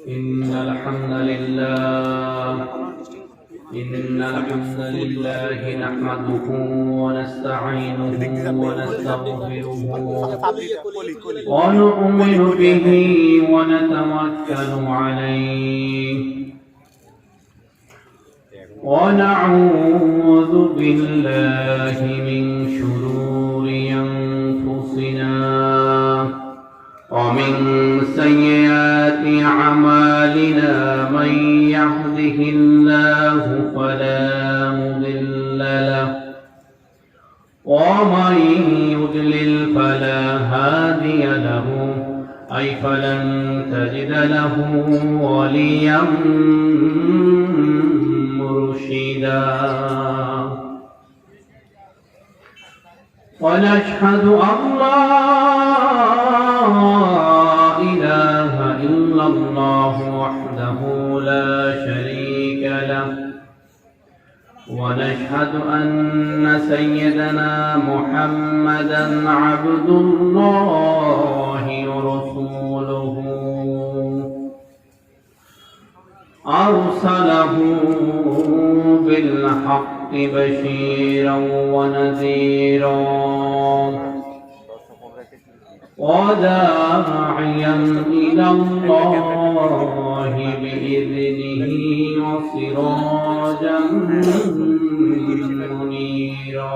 إن الحمد لله نحمده ونستعينه ونستغفره ونؤمن به ونتوكل عليه ونعوذ بالله من شرور أنفسنا ومن سيئات أعمالنا من يهده الله فلا مضل له ومن يضلل فلا هادي له أي فلن تجد له وليا مرشدا ونشهد أن لا إله إلا الله وحده لا شريك له ونشهد أن سيدنا محمدا عبد الله ورسوله أرسله بالحق بشيرا ونذيرا وداعيا إلى الله بإذنه وسراجا منيرا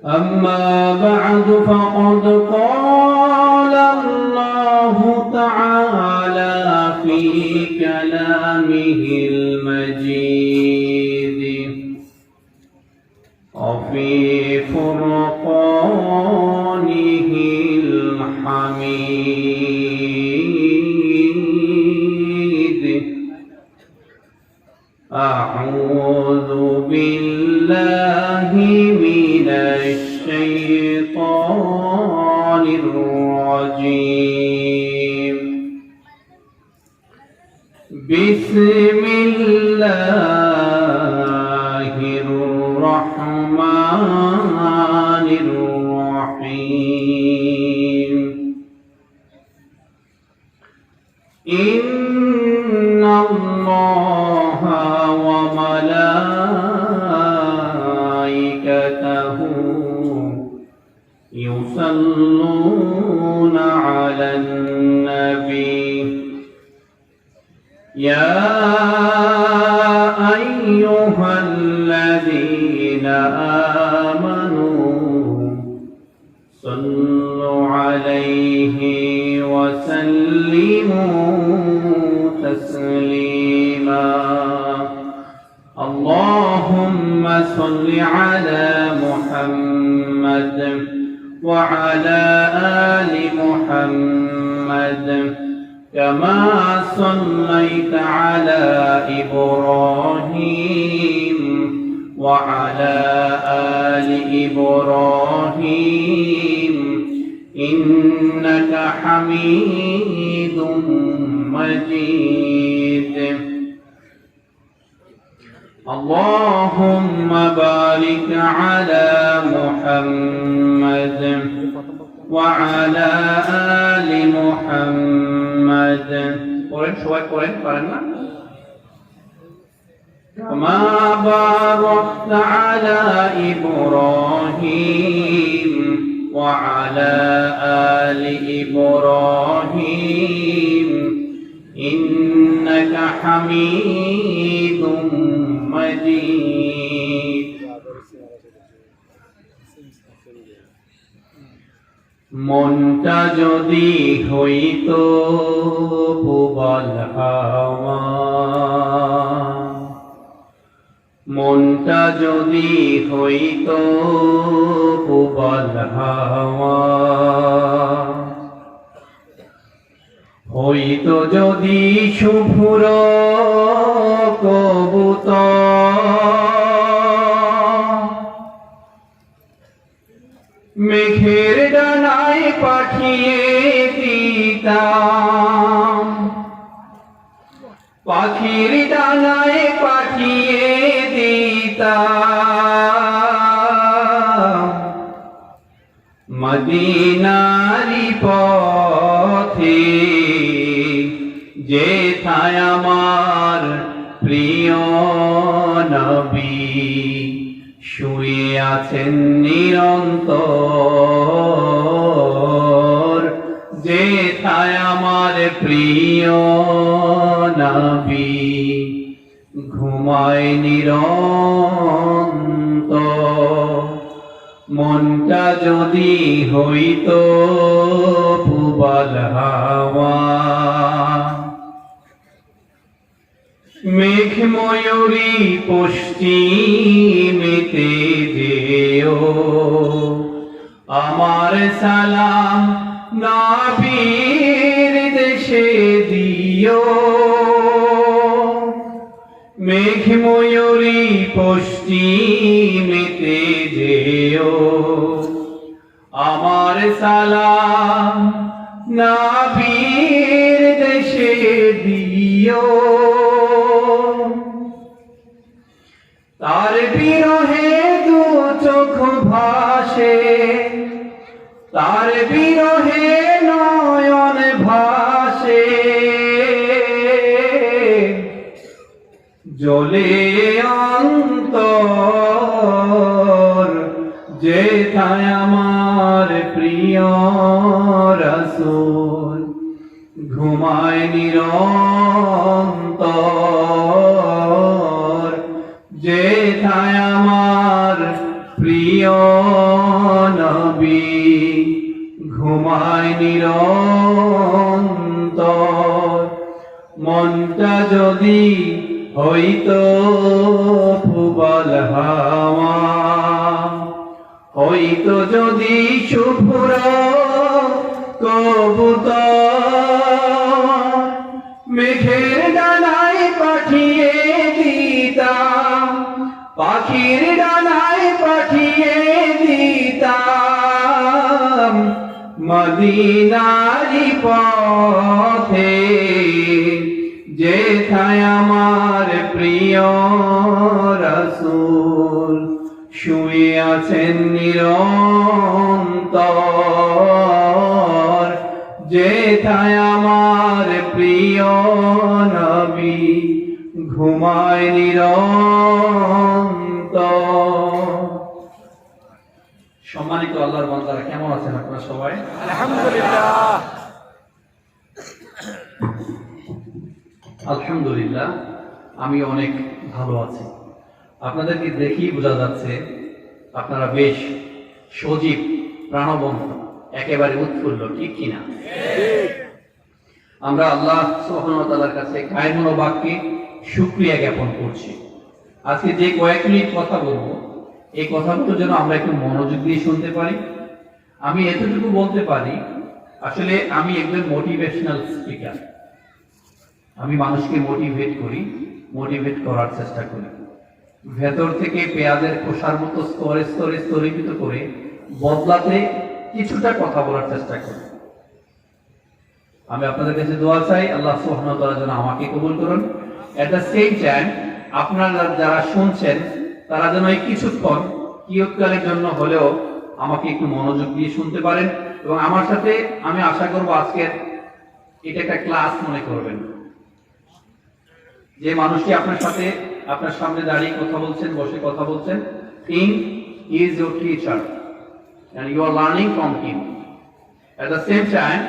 أما بعد فقد قال الله تعالى في كلامه المجيد وفي فرقانه الحميد أعوذ بالله من الشيطان الرجيم بسم الله الرحمن الرحيم إن الله وملائكته يصلون على النبي يا أيها الذين آمنوا صلوا عليه وسلموا تسليما اللهم صل على محمد وعلى آل محمد كما صليت على إبراهيم وعلى آل إبراهيم إنك حميد مجيد اللهم بارك على محمد وعلى آل محمد كما باركت على إبراهيم وعلى آل إبراهيم إنك حميد مجيد মনটা যদি হইতো ভুবন হাওয়া মনটা যদি হইতো ভুবন হাওয়া হইতো যদি শুভ্র কবুতর মেঘের ডানায় পাঠিয়ে দিতাম পাখির ডানায় পাঠিয়ে দিতাম মদিনারি পথে যেথায় আমার প্রিয় নবী শুয়ে আছেন নিরন্তর, যেথায় আমার প্রিয় নবী ঘুমায় নিরন্তর। মনটা যদি হইতো পুবাল হাওয়া, মেঘ ময়ূরী পশ্চিমেতে যেও, আমার সালাম নবীর দেশে দিও। মেঘ ময়ূরী পশ্চিমেতে যেও, আমার সালাম নবীর দেশে দিও। তার বিরহে দু চোখ ভাসে, তার বিরহে নয়ন ভাসে, জ্বলে অন্তর যেথায় আমার প্রিয় রাসূল ঘুমায় নিরন্তর, যেথায় আমার প্রিয় নবী ঘুমায় নিরন্তর। মনটা যদি হইতো পুবাল হাওয়া, হইতো যদি শুভ্র কবুতর, মেঘের ডানায় পাঠিয়ে দিতাম, পাখির ডানায় পাঠিয়ে দিতাম, মদিনারি পথে যেথায় আমার প্রিয় রাসূল শুয়ে আছেন নিরন্তর, যেথায় আমার প্রিয় নবী ঘুমায় নিরন্তর। সম্মানিত আল্লাহর বান্দারা, কেমন আছেন আপনারা সবাই? আলহামদুলিল্লাহ। আলহামদুলিল্লাহ, আমি অনেক ভালো আছি। আপনাদেরকে দেখেই বোঝা যাচ্ছে আপনারা বেশ সজীব, প্রাণবন্ত, একেবারে উৎফুল্ল, ঠিক কিনা? আমরা আল্লাহ সুবহানাহু ওয়া তাআলার কাছে কায়মন বাক্যে শুকরিয়া জ্ঞাপন করছি। আজকে যে কয়েক মিনিট কথা বলবো, এই কথাগুলো যেন আমরা একটু মনোযোগ দিয়ে শুনতে পারি। আমি এতটুকু বলতে পারি, আসলে আমি একজন মোটিভেশনাল স্পিকার। আমি মানুষকে মোটিভেট করি, মোটিভেট করার চেষ্টা করি, ভেতর থেকে পেঁয়াজের খোসার মতো স্তরে স্তরে স্তরীভূত করে বদলাতে কিছুটা কথা বলার চেষ্টা করি। আমি আপনাদের কাছে দোয়া চাই, আল্লাহ সুবহানাহু ওয়া তাআলা যেন আমাকে কবুল করুন। এট দ্য সেম টাইম আপনারা যারা শুনছেন তারা যেন এই কিছুক্ষণ কিয়ৎকালের জন্য হলেও আমাকে একটু মনোযোগ দিয়ে শুনতে পারেন, এবং আমার সাথে আমি আশা করব আজকের এটা একটা ক্লাস মনে করবেন। যে মানুষটি আপনার সাথে আপনার সামনে দাঁড়িয়ে কথা বলছেন, বসে কথা বলছেন, he is your teacher and you are learning from him. At the same time,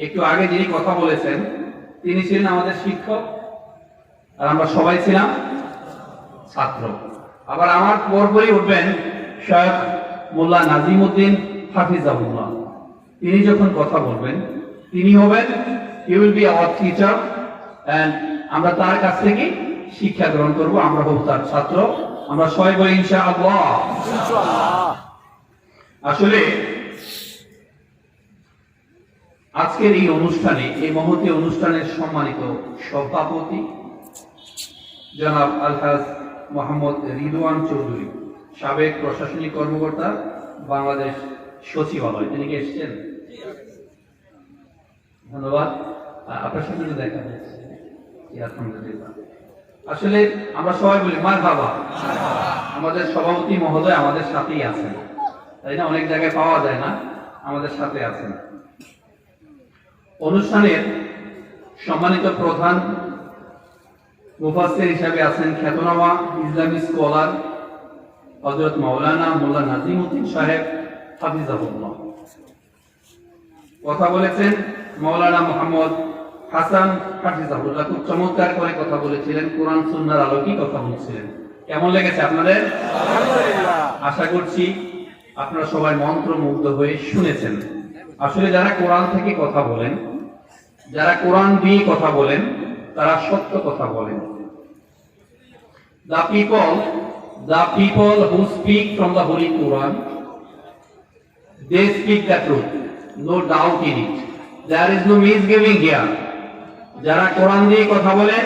একটু আগে যিনি কথা বলেছেন তিনি ছিলেন আমাদের শিক্ষক, আর আমরা সবাই ছিলাম ছাত্র। আবার আমার পরপরই উঠবেন শেখ মোল্লা নাজিমউদ্দিন হাফিজাহুল্লাহ। তিনি যখন কথা বলবেন তিনি হবেন, he will be our teacher, and আমরা তার কাছ থেকে শিক্ষা গ্রহণ করব, আমরা হব তার ছাত্র। আমরা সবাই বলি ইনশাআল্লাহ। আসলে আজকের এই অনুষ্ঠানে, এই মহতী অনুষ্ঠানের সম্মানিত সভাপতি জনাব আলহাজ মোহাম্মদ রিদওয়ান চৌধুরী, সাবেক প্রশাসনিক কর্মকর্তা, বাংলাদেশ সচিবালয়, তিনি কি এসেছেন? ধন্যবাদ। আপনার সাথে দেখা হয়েছে, আলহামদুলিল্লাহ। আসলে আমরা সবাই বলি মারহাবা, আমাদের সভাপতি মহোদয় আমাদের সাথেই আছেন, তাই না? অনেক জায়গায় পাওয়া যায় না। আমাদের সাথে আছেন। অনুষ্ঠানের সম্মানিত প্রধান মুফাসসির হিসাবে আছেন খ্যাতনামা ইসলামী স্কলার হযরত মাওলানা মোল্লা নাজিমউদ্দিন সাহেব হাফিজাহুল্লাহ। কথা বলেছেন মাওলানা মুহাম্মদ হাসান হাফিজাহুল্লাহ। খুব চমৎকার করে কথা বলেছিলেন, কোরআন সুন্নাহর আলোকে কথা বলছিলেন। কেমন লেগেছে আপনাদের? আলহামদুলিল্লাহ। আশা করছি আপনারা সবাই মন্ত্রমুগ্ধ হয়ে শুনেছেন। আসলে যারা কোরআন থেকে কথা বলেন, যারা কোরআন দিয়ে কথা বলেন, তারা সত্য কথা বলেন। The people who speak from the Holy Quran, they speak the truth, no doubt in it. There is no misgiving here. যারা কোরআন দিয়ে কথা বলেন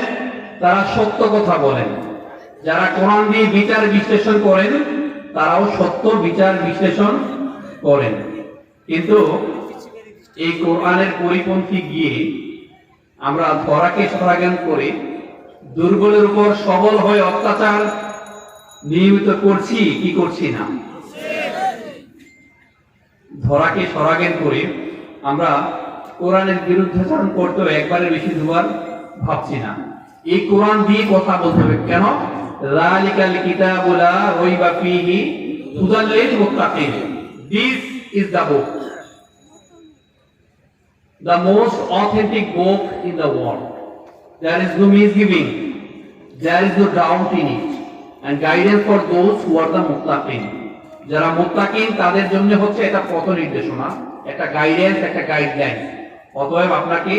তারা সত্য কথা বলেন। যারা কোরআন দিয়ে বিচার বিশ্লেষণ করেন তারাও সত্য বিচার বিশ্লেষণ করেন। কিন্তু এই কোরআনের পরিপন্থী গিয়ে আমরা ধরাকে সরাজ্ঞান করে দুর্বলের উপর সবল হয়ে অত্যাচার নিয়মিত করছি কি করছি না? ধরাকে সরাজ্ঞান করে আমরা কোরআনের বিরুদ্ধাচরণ করতেও একবারের বেশি দুবার ভাবছি না। এই কোরআন দিয়ে কথা বলতে হবে। কেন? যালিকাল কিতাবু লা রাইবা ফীহি হুদাল লিল মুত্তাকিন। This is the book, the most authentic book in the world. There is no misgiving, there is no doubt in it, and guidance for those who are the muttaqin. যারা মুত্তাকিন তাদের জন্য হচ্ছে এটা পথ নির্দেশনা, একটা গাইডেন্স, একটা গাইডলাইন। অতএব আপনাকে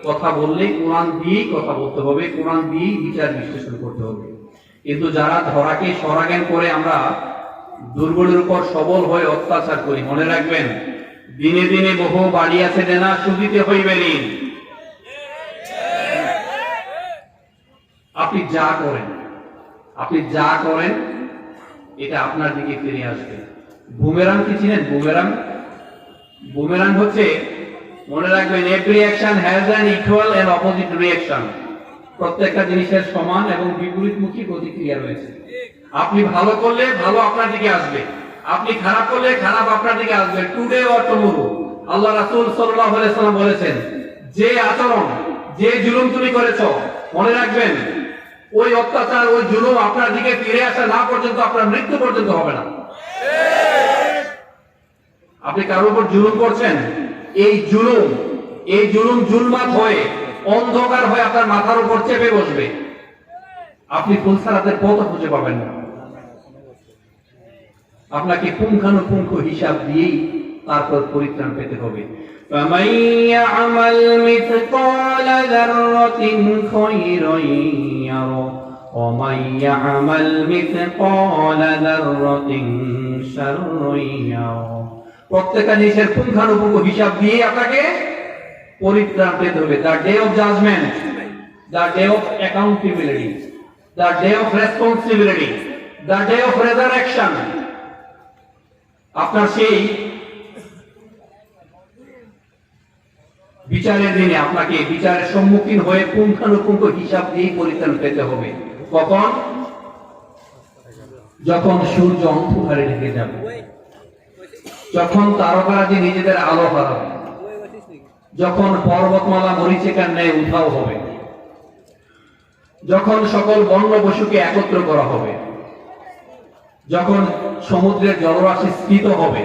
কথা বললে কোরআন দিয়েই কথা বলতে হবে, কোরআন দিয়েই বিচার বিশ্লেষণ করতে হবে। কিন্তু যারা ধরাকে সরাজ্ঞান করে আমরা দুর্বলের উপর সবল হয়ে অত্যাচার করি, মনে রাখবেন দিনে দিনে বহু বাড়ি আছে দেনা শুধিতে হইবে ঋণ। আপনি যা করেন এটা আপনার দিকে ফিরে আসবে। বুমেরাং কি চিনেন? বুমেরাং হচ্ছে, মনে রাখবেন, every action has an equal and opposite reaction. প্রত্যেকটা জিনিসের সমান এবং বিপরীতমুখী প্রতিক্রিয়া রয়েছে। আপনি ভালো করলে ভালো আপনার দিকে আসবে, আপনি খারাপ করলে খারাপ আপনার দিকে আসবে। Today or tomorrow. আল্লাহ রাসূল সাল্লাল্লাহু আলাইহি ওয়াসাল্লাম বলেছেন, যে আচরণ, যে জুলুম তুমি করেছো, মনে রাখবেন ওই অত্যাচার, ওই জুলুম আপনার দিকে ফিরে আসা না পর্যন্ত আপনার মৃত্যু পর্যন্ত হবে না। আপনি কারোর উপর জুলুম করছেন, এই জুলুম জুলমাত হয়ে অন্ধকার হয়ে আপনার মাথার উপর চেপে বসবে। আপনি ফুলসারাতের পথ খুঁজে পাবেন না। আপনাকে পুঙ্খানুপুঙ্খ হিসাব দিয়েই তারপর পরিত্রাণ পেতে হবে। فَمَن يَعْمَلْ مِثْقَالَ ذَرَّةٍ خَيْرًا يَرَهُ وَمَن يَعْمَلْ مِثْقَالَ ذَرَّةٍ شَرًّا يَرَهُ। প্রত্যেকটা জিনিসের পুঙ্খানুপুঙ্খ হিসাব দিয়ে আপনাকে পরিত্রাণ পেতে হবে। The day of judgment, the day of accountability, the day of responsibility, the day of resurrection. আপনার সেই বিচারের দিনে আপনাকে বিচারের সম্মুখীন হয়ে পুঙ্খানুপুঙ্খ হিসাব দিয়ে পরিত্রাণ পেতে হবে। কখন? যখন সূর্য অন্ধকারে ঢেকে যাবে, যখন তারকারাজি নিজেদের আলো হারাবে, যখন পর্বতমালা মরীচিকার ন্যায় উধাও হবে, যখন সকল বন্য পশুকে একত্র করা হবে, যখন সমুদ্রের জলরাশি স্ফীত হবে,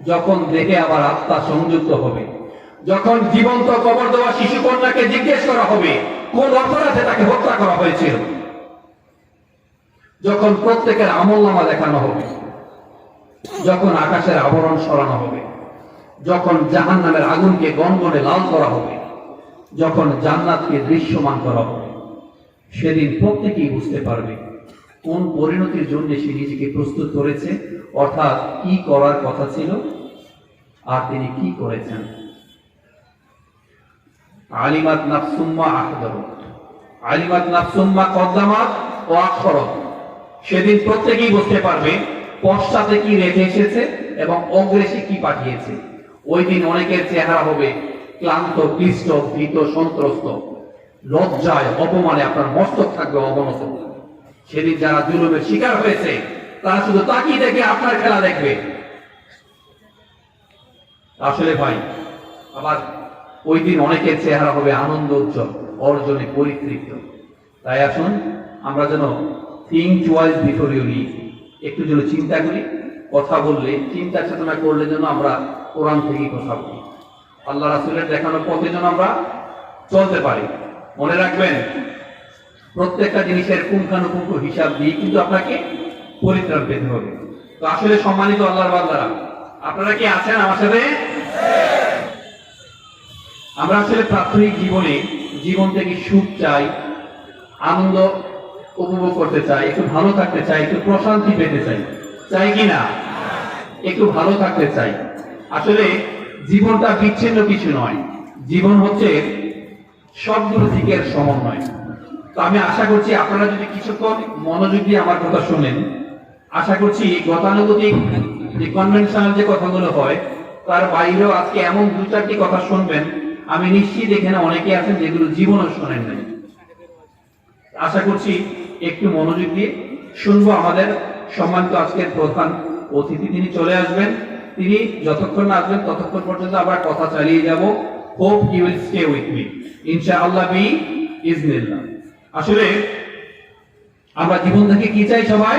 যখন দেখে আবার আত্মা সংযুক্ত হবে, যখন জীবন্ত কবর দেওয়া শিশু কন্যাকে জিজ্ঞেস করা হবে কোন অপরাধে তাকে হত্যা করা হয়েছিল, যখন প্রত্যেকের আমলনামা দেখানো হবে, যখন আকাশের আবরণ সরানো হবে, যখন জাহান্নামের আগুনকে গনগনে লাল করা হবে, যখন জান্নাতকে দৃশ্যমান করা হবে, সেদিন প্রত্যেকেই বুঝতে পারবে কোন পরিণতির জন্য সে নিজেকে প্রস্তুত করেছে, অর্থাৎ কি করার কথা ছিল আর তিনি কি করেছেন। আলিমাত নাফসুম মা আহদারাত, আলিমাত নাফসুম মা কদ্দামাত ওয়া আখরাত। সেদিন প্রত্যেকেই বুঝতে পারবে পশ্চাতে কি রেখে এসেছে এবং অগ্রেসে কি পাঠিয়েছে। ওই দিন অনেকের চেহারা হবে ক্লান্ত, ক্লিষ্ট, ভীত, সন্ত্রস্ত, লজ্জায় অপমানে আপনার মস্তক থাকবে অবনত। সেদিন যারা জুলুমের শিকার হয়েছে তারা শুধু তাকিয়ে দেখে আপনার খেলা দেখবে। আসলে ভাই, আবার ওই দিন অনেকের চেহারা হবে আনন্দ উজ্জ্বল, অর্জনে পরিতৃপ্ত। তাই আসুন আমরা যেন think twice before you leave, একটু যেন চিন্তা করি, কথা বললে চিন্তা চেতনা করলে যেন আমরা কোরআন থেকে কথা বলি, আল্লাহ রাসূলের দেখানো পথে যেন আমরা চলতে পারি। মনে রাখবেন, প্রত্যেকটা জিনিসের পুঙ্খানুপুঙ্খ হিসাব দিয়ে কিন্তু আপনাকে পরিত্রাণ পেতে হবে। তো আসলে সম্মানিত আল্লাহর বান্দারা, আপনারা কি আছেন আমার সাথে? আমরা আসলে প্রাথমিক জীবনে জীবন থেকে সুখ চাই, আনন্দ উপভোগ করতে চাই, একটু ভালো থাকতে চাই, একটু প্রশান্তি পেতে চাই, চাই কি না? একটু ভালো থাকতে চাই। আসলে জীবনটা বিচ্ছিন্ন কিছু নয়, জীবন হচ্ছে সবগুলো দিকের সমন্বয়। তো আমি আশা করছি আপনারা যদি কিছুক্ষণ মনোযোগ দিয়ে আমার কথা শুনেন, আশা করছি গতানুগতিক যে কনভেনশনাল যে কথাগুলো হয় তার বাইরেও আজকে এমন দু চারটি কথা শুনবেন, আমি নিশ্চিত এখানে অনেকে আছেন যেগুলো জীবনও শোনেন নাই। আশা করছি একটু মনোযোগ দিয়ে শুনবো। আমাদের সম্মানিত আজকের প্রধান অতিথি তিনি চলে আসবেন, তিনি যতক্ষণ না আসবেন ততক্ষণ পর্যন্ত আমরা কথা চালিয়ে যাব। Hope you will stay with me ইনশাআল্লাহ বি ইজনিল্লাহ। আসলে আমরা জীবন থেকে কি চাই? সবাই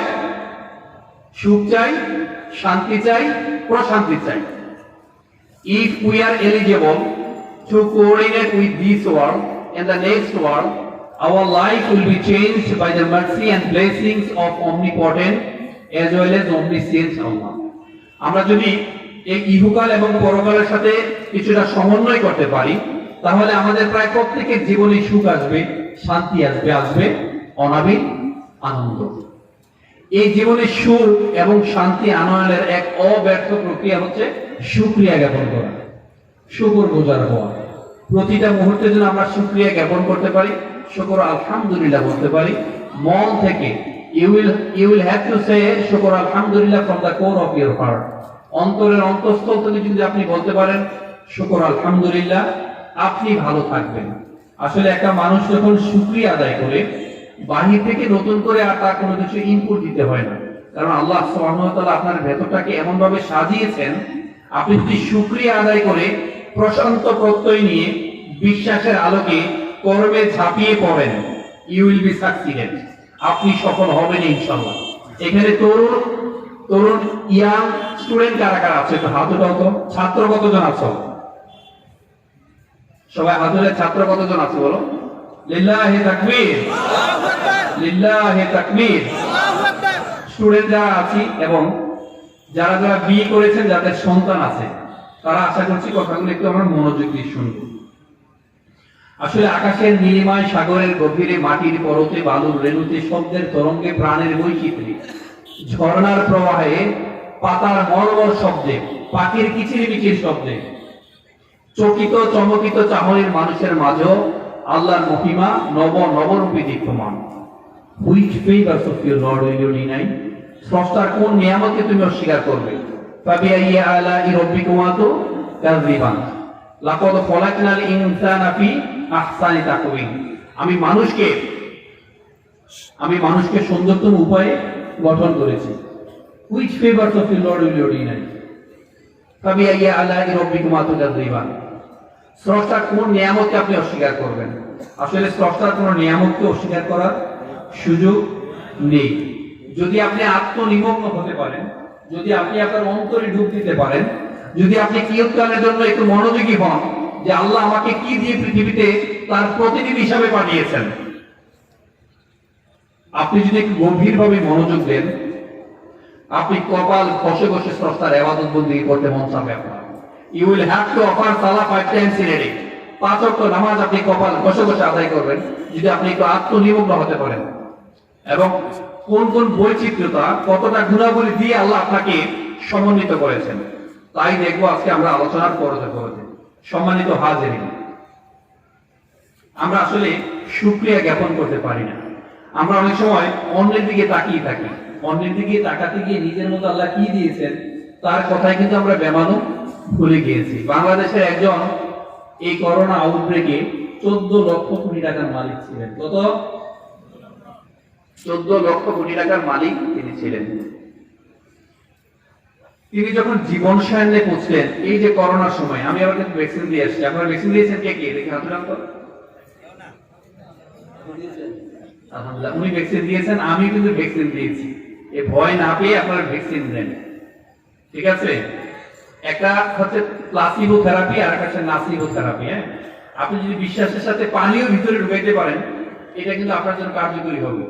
সুখ চাই, শান্তি চাই, প্রশান্তি চাই। If we are eligible to coordinate with this world and the next world, our life will be changed by the mercy and blessings of omnipotent as well as omniscient Allah. আমরা যদি এই ইহকাল এবং পরকালের সাথে কিছুটা সমন্বয় করতে পারি, তাহলে আমাদের প্রায় প্রত্যেকের জীবনে সুখ আসবে, শান্তি আসবে, আসবে অনাবিল আনন্দ। এই জীবনে সুখ এবং শান্তি আনয়নের এক অব্যর্থ প্রক্রিয়া হচ্ছে শুকরিয়া জ্ঞাপন করা, শুকর গুজার হওয়া। প্রতিটা মুহূর্তে যেন আমরা শুকরিয়া জ্ঞাপন করতে পারি, শুকর আলহামদুলিল্লাহ বলতে পারি মন থেকে। You will have to say শুকর আলহামদুলিল্লাহ from the core of your heart. অন্তরের অন্তঃস্থল থেকে যদি আপনি বলতে পারেন শুকর আলহামদুলিল্লাহ, আপনি ভালো থাকবেন। আসলে একটা মানুষ যখন শুকরিয়া আদায় করে, বাহির থেকে নতুন করে আর তার কোনো কিছু ইনপুট দিতে হয় না, কারণ আল্লাহ সুবহানাহু ওয়া তাআলা আপনার ভেতরটাকে এমন ভাবে সাজিয়েছেন, আপনি যদি শুকরিয়া আদায় করে প্রশান্ত প্রত্যয় নিয়ে বিশ্বাসের আলোকে কর্মে ঝাঁপিয়ে পড়েন, ইউ উইল বি সাকসিডেড, আপনি সফল হবেন ইনশাআল্লাহ। এখানে তরুণ ইয়াং স্টুডেন্ট কারা কারা আছে? তো হাত উঠাও তো। ছাত্র কতজন আছো? সবাই হাত উঠালে। ছাত্র কতজন আছে বলো? লিল্লাহি তাকবীর, আল্লাহু আকবার, লিল্লাহি তাকবীর, আল্লাহু আকবার। স্টুডেন্ট যারা আছি এবং যারা যারা বিয়ে করেছেন, যাদের সন্তান আছে, তারা আশা করছি কথাগুলো একটু আমরা মনোযোগ দিয়ে শুনব। আসলে আকাশের নীলিমায়, সাগরের গভীরে, মাটির পরতে, বালুর রেণুতে, শব্দের তরঙ্গে, প্রাণের বৈচিত্র্যে, ঝর্ণার প্রবাহে, পাতার মরমর শব্দে, পাখির কিচিরমিচির শব্দে, চকিত চমকিত চাহনির মানুষের মাঝেও আল্লাহর মহিমা নবরূপে দীপ্যমান। Which favors of your Lord will you deny? স্রষ্টার কোন নিয়ামতকে তুমি অস্বীকার করবে? ফাবিআইয়ি আলাই রাব্বিকুমা তুকাযযিবান। লাকাদ খালাকনাল ইনসানা ফি আহসানি তাকওয়িম। আমি মানুষকে সুন্দরতম উপায়ে গঠন করেছি। Which favors of your Lord will you deny? ফাবিআইয়ি আলাই রাব্বিকুমা তুকাযযিবান। স্রষ্টার কোন নিয়ামতকে আপনি অস্বীকার করবেন? আসলে স্রষ্টার কোন নিয়ামতকে অস্বীকার করার সুযোগ নেই। যদি আপনি আত্মনিমগ্ন হতে পারেন, যদি আপনি আপনার অন্তরে ডুব দিতে পারেন, যদি আপনি কিয়ৎকালের জন্য একটু মনোযোগী হন যে আল্লাহ আমাকে কি দিয়ে পৃথিবীতে তার প্রতিনিধি হিসাবে পাঠিয়েছেন, আপনি যদি একটু গভীরভাবে মনোযোগ দেন, আপনি কপাল ঘষে ঘষে স্রষ্টার ইবাদত বন্দেগী করতে মন চাবে আপনার। You will have to offer salah 5 times in a day. 5 ওয়াক্ত নামাজ আপনি কপাল ঘষে ঘষে আদায় করবেন যদি আপনি একটু আত্মনিমগ্ন হতে পারেন, এবং কোন কোন বৈচিত্র্যতা, কতটা গুণাবলী দিয়ে আল্লাহ আপনাকে সমন্বিত করেছেন, তাই দেখবো আজকে আমরা আলোচনার পরতে। সম্মানিত হাজিরিন, আমরা আসলে শুকরিয়া জ্ঞাপন করতে পারি না। আমরা অনেক সময় অন্যের দিকে তাকিয়ে থাকি, অন্যের দিকে তাকাতে গিয়ে নিজের মতো আল্লাহ কি দিয়েছেন তার কথাই কিন্তু আমরা বেমালুম ভুলে গিয়েছি। বাংলাদেশের একজন এই করোনা আউটব্রেকে 14 লক্ষ কোটি টাকার মালিক ছিলেন। কত? 14 লক্ষ কোটি টাকার মালিক তিনি ছিলেন। তিনি যখন জীবন সায়নে পৌঁছলেন, এই যে করোনার সময়, আমি আবার কিন্তু ভ্যাকসিন দিয়ে আসছি। আপনারা ভ্যাকসিন দিয়েছেন কে কে? দেখে হাত উঠান তো। আলহামদুলিল্লাহ, উনি ভ্যাকসিন দিয়েছেন, আমি কিন্তু ভ্যাকসিন দিয়েছি। এই ভয় না পেয়ে আপনারা ভ্যাকসিন দেন, ঠিক আছে? একটা হচ্ছে প্লাসিবো থেরাপি আর একটা হচ্ছে নাসিবো থেরাপি। হ্যাঁ, আপনি যদি বিশ্বাসের সাথে পানিও ভিতরে ঢুকাইতে পারেন, এটা কিন্তু আপনার জন্য কার্যকরী হবে,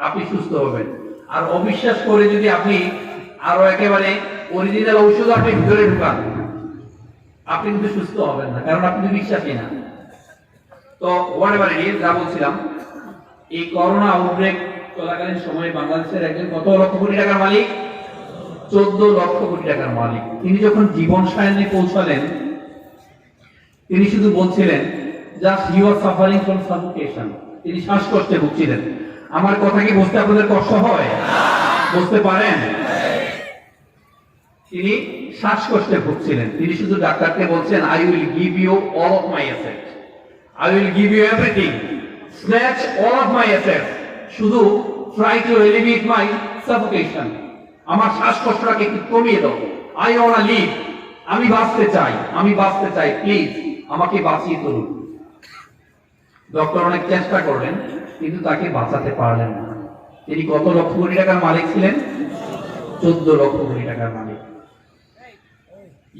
আপনি সুস্থ হবেন। আর অবিশ্বাস করে যদি আপনি আরো একেবারে অরিজিনাল ঔষধ আপনি ভিতরে ঢুকান, আপনি কিন্তু সুস্থ হবেন না, কারণ আপনি বিশ্বাসী না। তো হোয়াটএভার ইট ইজ, যা বলছিলাম, এই করোনা আউটব্রেক চলাকালীন সময়ে বাংলাদেশের একজন কত লক্ষ কোটি টাকার মালিক? 14 লক্ষ কোটি টাকার মালিক। তিনি যখন জীবন সায়নে পৌঁছালেন, তিনি শুধু বলছিলেন just he was suffering from suffocation. তিনি শ্বাসকষ্টে ভুগছিলেন। আমার কথা কি বুঝতে আপনাদের কষ্ট হয়? বুঝতে পারেন? তিনি শ্বাসকষ্টে ভুগছিলেন। তিনি শুধু ডাক্তারকে বলছেন, I will give you all of my asset, I will give you everything, snatch all of my asset, শুধু try to eliminate my suffocation. আমার শ্বাসকষ্টটাকে একটু কমিয়ে দাও। আই ওয়ান্ট টু লিভ, আমি বাঁচতে চাই, আমি বাঁচতে চাই, প্লিজ আমাকে বাঁচিয়ে তুলুন। ডক্টর অনেক চেষ্টা করলেন, কিন্তু তাকে বাঁচাতে পারলেন না। তিনি কত লক্ষ কোটি টাকার মালিক ছিলেন? 14 লক্ষ কোটি টাকার মালিক।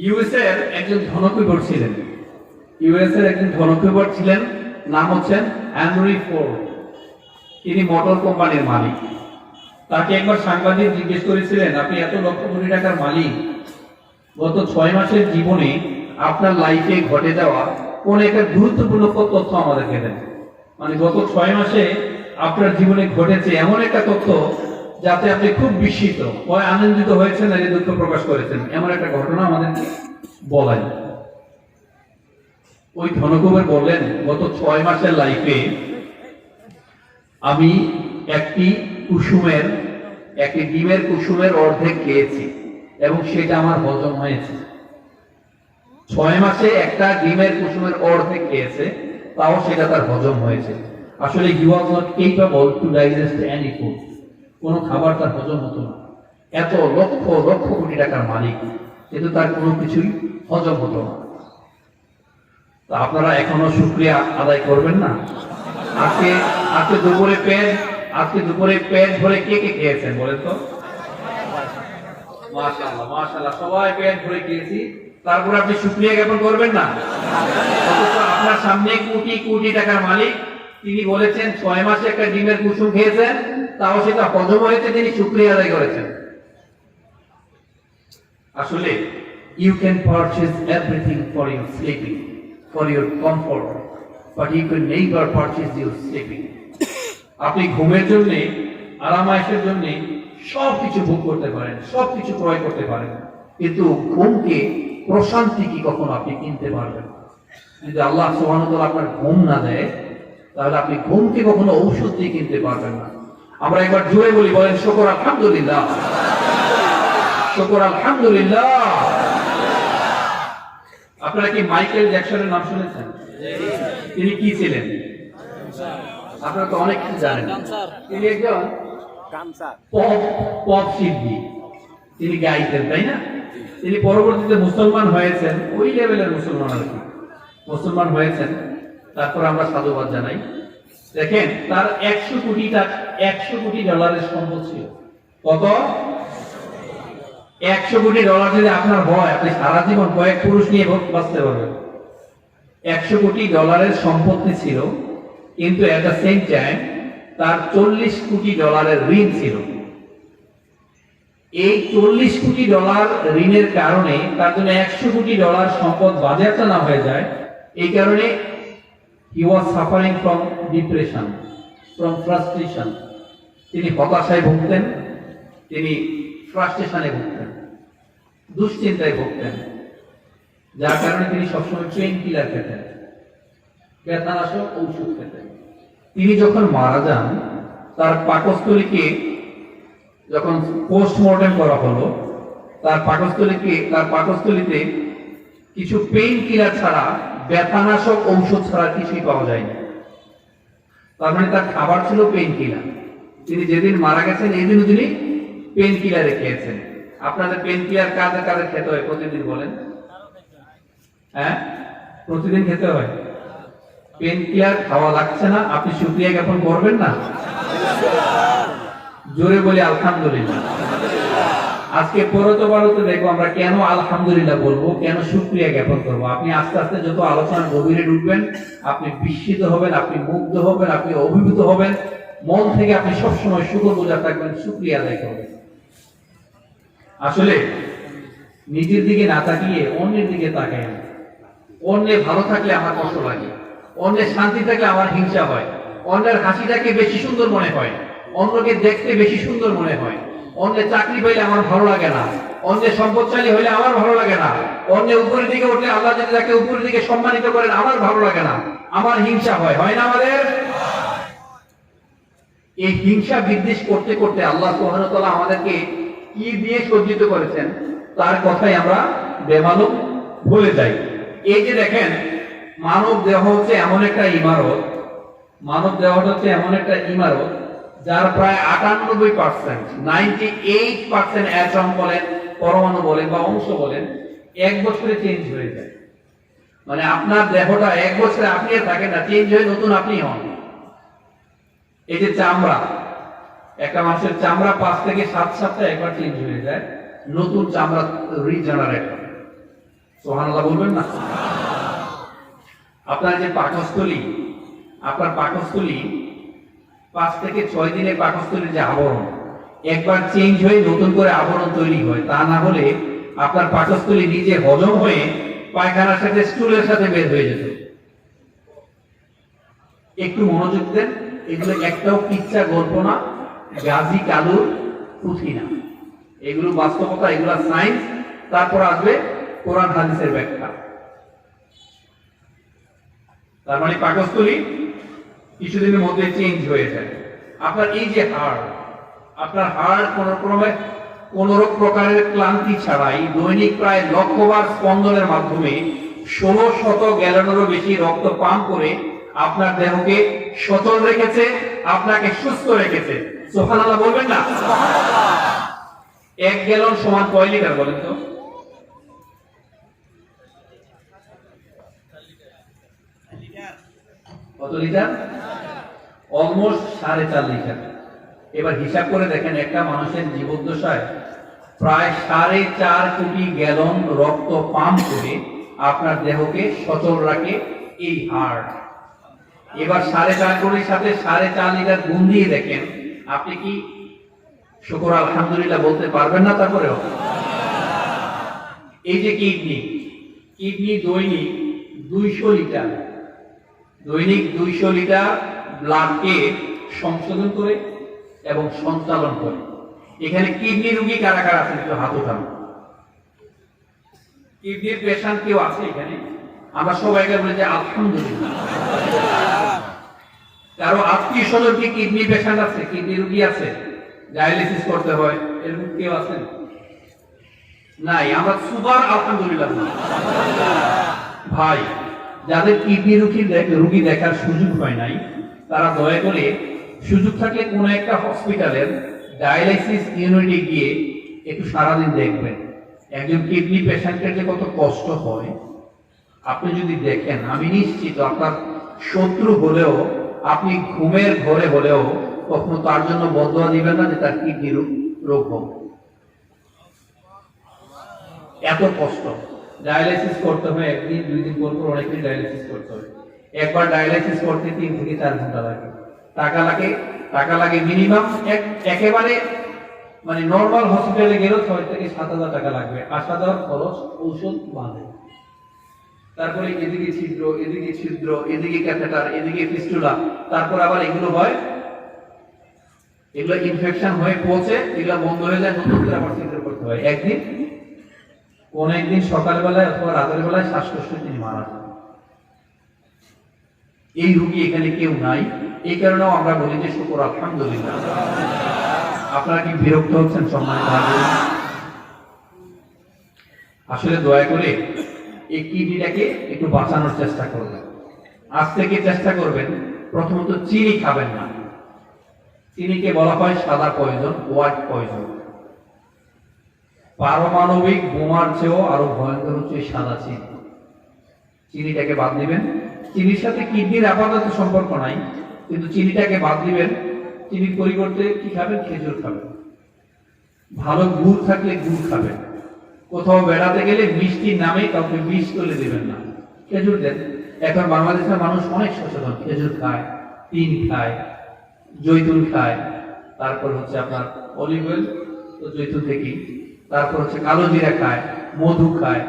ইউএস এর একজন ধনকুবের ছিলেন, ইউএস এর একজন ধনকুবের ছিলেন, নাম হচ্ছেন হেনরি ফোর্ড। তিনি মোটর কোম্পানির মালিক। তাকে একবার সাংবাদিক জিজ্ঞেস করেছিলেন, আপনি এত লক্ষ কোটি টাকার মালিক, গত 6 মাসের জীবনে আপনার লাইফে ঘটে যাওয়া কোন একটা গুরুত্বপূর্ণ তথ্য আমাদেরকে দেন। মানে গত 6 মাসে আপনার জীবনে ঘটেছে এমন একটা তথ্য যাতে আপনি খুব বিস্মিত, হয় আনন্দিত হয়েছেন, নাকি দুঃখ প্রকাশ করেছেন, এমন একটা ঘটনা আমাদেরকে বলেন। ওই ধনকুবের বললেন, গত 6 মাসের লাইফে আমি একটি ডিমের কুসুমের অর্ধেক খেয়েছি এবং সেটা আমার হজম হয়েছে। 6 মাসে একটা ডিমের কুসুমের অর্ধেক খেয়েছে, তাও সেটা তার হজম হয়েছে। আসলে he was not capable to digest any food, কোনো খাবার তার হজম হতো না। এত লক্ষ লক্ষ কোটি টাকার মালিক, কিন্তু তার কোনো কিছুই হজম হতো না। তা আপনারা এখনো শুকরিয়া আদায় করবেন না? আজকে দুপুরে পেট ভরে কে কে খেয়েছেন বলেন তো? মাশাআল্লাহ মাশাআল্লাহ, সবাই পেট ভরে খেয়েছি। তারপর আপনি শুকরিয়া জ্ঞাপন করবেন না? অথচ আপনার সামনে কোটি কোটি টাকার মালিক, তিনি বলেছেন 6 মাসে একটা ডিমের কুসুম খেয়েছেন, তাও সেটা হজম হয়েছে, তিনি শুকরিয়া আদায় করেছেন। আসলে you can purchase everything for your sleeping, for your comfort, but you can never purchase your sleeping. আপনি ঘুমের জন্য, আরামায়েশের জন্য সবকিছু ভোগ করতে পারেন, সবকিছু ক্রয় করতে পারেন, কিন্তু ঘুমকে, প্রশান্তি কি কখনো আপনি কিনতে পারবেন? যদি আল্লাহ সুবহানাহু ওয়া তাআলা আপনার ঘুম না দেয়, তাহলে আপনি ঘুমকে কখনো ঔষধ দিয়ে কিনতে পারবেন না। আমরা একবার জোরে বলি, বলেন শুকর আলহামদুলিল্লাহ, শুকর আলহামদুলিল্লাহ। আপনারা কি মাইকেল জ্যাকসনের নাম শুনেছেন? তিনি কি ছিলেন? আপনারা তো অনেক কিছু জানেন। তিনি একজন পপ শিল্পী, তিনি গাইতেন, তাই না? তিনি পরবর্তীতে মুসলমান হয়েছেন, ওই লেভেলের মুসলমান আর কি, মুসলমান হয়েছেন। তারপর আমরা সাধুবাদ জানাই। দেখেন, তার 100 কোটি ডলারের সম্পদ ছিল। কত? 100 কোটি ডলার যদি আপনার হয়, আপনি সারা জীবন কয়েক পুরুষ নিয়ে বাঁচতে পারবেন। 100 কোটি ডলারের সম্পত্তি ছিল, কিন্তু এট দ্য সেম টাইম তার 40 কোটি ডলারের ঋণ ছিল। এই 40 কোটি ডলার ঋণের কারণে তার জন্য 100 কোটি ডলার সম্পদ বাজেয়াপ্ত না হয়ে যায়। এই কারণে he was suffering from depression, from frustration. তিনি হতাশায় ভুগতেন, তিনি ফ্রাস্ট্রেশনে ভুগতেন, দুশ্চিন্তায় ভুগতেন, যার কারণে তিনি সবসময় পেইন কিলার খেতেন, ব্যথানাশক ঔষধ খেতেন। তিনি যখন মারা যান, তার পাকস্থলীকে যখন পোস্টমর্টেম করা হলো, তার পাকস্থলীতে কিছু পেইন কিলার ছাড়া, ব্যথানাশক ঔষধ ছাড়া কিছুই পাওয়া যায়নি। তার মানে তার খাবার ছিল পেইন কিলার। তিনি যেদিন মারা গেছেন, এই দিনও তিনি পেইন কিলারে খেয়েছেন। আপনাদের পেন ক্লিয়ার কাদের কাদের খেতে হয় প্রতিদিন বলেন? হ্যাঁ, প্রতিদিন খেতে হয়। পেন ক্লিয়ার খাওয়া লাগছে না, আপনি শুকরিয়া জ্ঞাপন করবেন না? জোরে বলি আলহামদুলিল্লাহ। আজকে পরতে পারতে দেখবো আমরা কেন আলহামদুলিল্লাহ বলবো, কেন শুকরিয়া জ্ঞাপন করবো। আপনি আস্তে আস্তে যত আলোচনার গভীরে ঢুকবেন, আপনি বিস্মিত হবেন, আপনি মুগ্ধ হবেন, আপনি অভিভূত হবেন। মন থেকে আপনি সবসময় শুকরগুজার থাকবেন, শুকরিয়া আদায় করবেন। আসলে নিজের দিকে না তাকিয়ে অন্যের দিকে তাকাই। অন্যে ভালো থাকলে আমার কষ্ট লাগে, অন্যের শান্তি থাকলে আমার হিংসা হয়, অন্যের হাসিটাকে বেশি সুন্দর মনে হয়, অন্যকে দেখতে বেশি সুন্দর মনে হয়, অন্যের চাকরি পাইলে আমার ভালো লাগে না, অন্যের সম্পদশালী হলে আমার ভালো লাগে না, অন্যের উপরের দিকে উঠলে আল্লাহ যদি তাকে উপরের দিকে সম্মানিত করেন আমার ভালো লাগে না, আমার হিংসা হয়, হয় না আমাদের? এই হিংসা বিদ্বেষ করতে করতে আল্লাহ সুবহানাহু ওয়া তাআলা আমাদেরকে কি দিয়ে সজ্জিত করেছেন তার কথাই আমরা বেমালুম ভুলে যাই। এই যে দেখেন, মানব দেহ হচ্ছে এমন একটা ইমারত, মানব দেহটা হচ্ছে এমন একটা ইমারত যার প্রায় 98%, 98% অ্যাটম বলেন, পরমাণু বলেন বা অংশ বলেন, এক বছরে চেঞ্জ হয়ে যায়। মানে আপনার দেহটা এক বছরে আপনি থাকেন না, চেঞ্জ হয়ে নতুন আপনি হন। এই যে চামড়া, একটা মানুষের চামড়া 5 থেকে 7 সপ্তাহে একবার চেঞ্জ হয়ে যায়, নতুন চামড়া রিজেনারেট হয়। সুবহানাল্লাহ বলবেন না? আপনার যে পাকস্থলী, আপনার পাকস্থলী 5 থেকে 6 দিনের পাকস্থলীর যে আবরণ একবার চেঞ্জ হয়ে নতুন করে আবরণ তৈরি হয়। তা না হলে আপনার পাকস্থলী নিজে হজম হয়ে পায়খানার সাথে স্টুলের সাথে বের হয়ে যেত। একটু মনোযোগ দেন, এগুলো একটাও কিচ্ছা গল্প না, গাজী কালুর পুঁথি না, এগুলো বাস্তবতা, এগুলো সায়েন্স। তারপর আসবে কোরআন হাদিসের ব্যাখ্যা। তার মানে পাকস্থলী কিছুদিনের মধ্যে চেঞ্জ হয়ে যায়। আপনার এই যে হাড়, আপনার হাড় কোন প্রকারের ক্লান্তি ছাড়াই দৈনিক প্রায় 1,00,000 বার স্পন্দনের মাধ্যমে 1600 গ্যালনেরও বেশি রক্ত পাম্প করে আপনার দেহকে সচল রেখেছে, আপনাকে সুস্থ রেখেছে। সুবহানাল্লাহ বলবেন না? 1 গ্যালন সমান কয় লিটার বলেন তো? কত লিটার? Almost 4.5 litre. এবার হিসাব করে দেখেন, একটা মানুষের জীবদ্দশায় প্রায় 4.5 কোটি গ্যালন রক্ত পাম্প করে আপনার দেহকে সচল রাখে এই হার্ট। এবার 4.5 কোটির সাথে 4.5 লিটার গুণ দিয়ে দেখেন, আপনি কি শুকর আলহামদুলিল্লাহ বলতে পারবেন না? তারপরেও এই যে কিডনি, দৈনিক 200 লিটার, দৈনিক 200 লিটার ব্লাডকে সংশোধন করে এবং সঞ্চালন করে। এখানে কিডনি রোগী কারা কারা আছেন একটু হাত উঠান। কিডনির পেশেন্ট কেউ আছে এখানে? আমরা সবাইকে বলি যে আলহামদুলিল্লাহ। কারো আত্মীয় স্বজন কি কিডনি পেশেন্ট আছে, কিডনি রোগী আছে, ডায়ালিসিস করতে হয়, এরকম কেউ আছেন? নাই। আমরা সুবার আলহামদুলিল্লাহ। ভাই, যাদের কিডনি রোগী দেখার সুযোগ হয় নাই, তারা দয়া করে সুযোগ থাকলে কোনো একটা হসপিটালের ডায়ালাইসিস ইউনিটে গিয়ে একটু সারাদিন দেখবেন। একজন কিডনি পেশেন্টের যে কত কষ্ট হয় আপনি যদি দেখেন, আমি নিশ্চিত আপনার শত্রু হলেও, আপনি ঘুমের ঘরে হলেও কখনো তার জন্য বদদোয়া দিবেন না যে তার কিডনি রোগ হোক। এত কষ্ট। ডায়ালাইসিস করতে হয়, 1 দিন 2 দিন পর পর অনেকেই ডায়ালাইসিস করতে হয়। একবার ডায়ালাইসিস করতে 3 থেকে 4 ঘন্টা লাগে। টাকা লাগে মিনিমাম, একেবারে মানে নরমাল হসপিটালে গেলেও 6 থেকে 7,000 টাকা লাগবে। আসা যাওয়ার খরচ, ঔষধ বাদে। তারপরে এদিকে ছিদ্র, এদিকে ছিদ্র, এদিকে ক্যাথেটার, এদিকে ফিস্টুলা, তারপর আবার এগুলো হয়, এগুলো ইনফেকশন হয়ে পৌঁছে, এগুলো বন্ধ হয়ে যায়, নতুন করে আবার ছিদ্র করতে হয়। একদিন সকালবেলায় অথবা রাতের বেলায় শ্বাসকষ্টে তিনি মারা যান। এই রোগী এখানে কেউ নাই। এই কারণেও আমরা বলি যে শুকর আলহামদুলিল্লাহ। আপনারা কি বিরক্ত হচ্ছেন সম্মানিত ভাইরা? আসলে দয়া করে এই কিডনিটাকে একটু বাঁচানোর চেষ্টা করবেন। আজ থেকে চেষ্টা করবেন, প্রথমত চিনি খাবেন না। চিনিকে বলা হয় সাদা পয়জন, হোয়াইট পয়জন। পারমাণবিক বোমার চেয়েও আরো ভয়ঙ্কর হচ্ছে এই সাদা চিনি। চিনিটাকে বাদ দিবেন। চিনির সাথে কিডনির আপাতত সম্পর্ক নাই, কিন্তু চিনিটাকে বাদ দিবেন। চিনির পরিবর্তে কি খাবেন? খেজুর খাবেন। ভালো গুড় থাকলে গুড় খাবেন। কোথাও বেড়াতে গেলে মিষ্টির নামে কাউকে বিষ তুলে দিবেন না, খেজুর দেন। এখন বাংলাদেশের মানুষ অনেক সচেতন, খেজুর খায়, তিন খায়, জৈতুন খায়, তারপর হচ্ছে আপনার অলিভ অয়েল তো জৈতুন থেকেই, তারপর হচ্ছে কালো জিরা খায়, মধু খায়।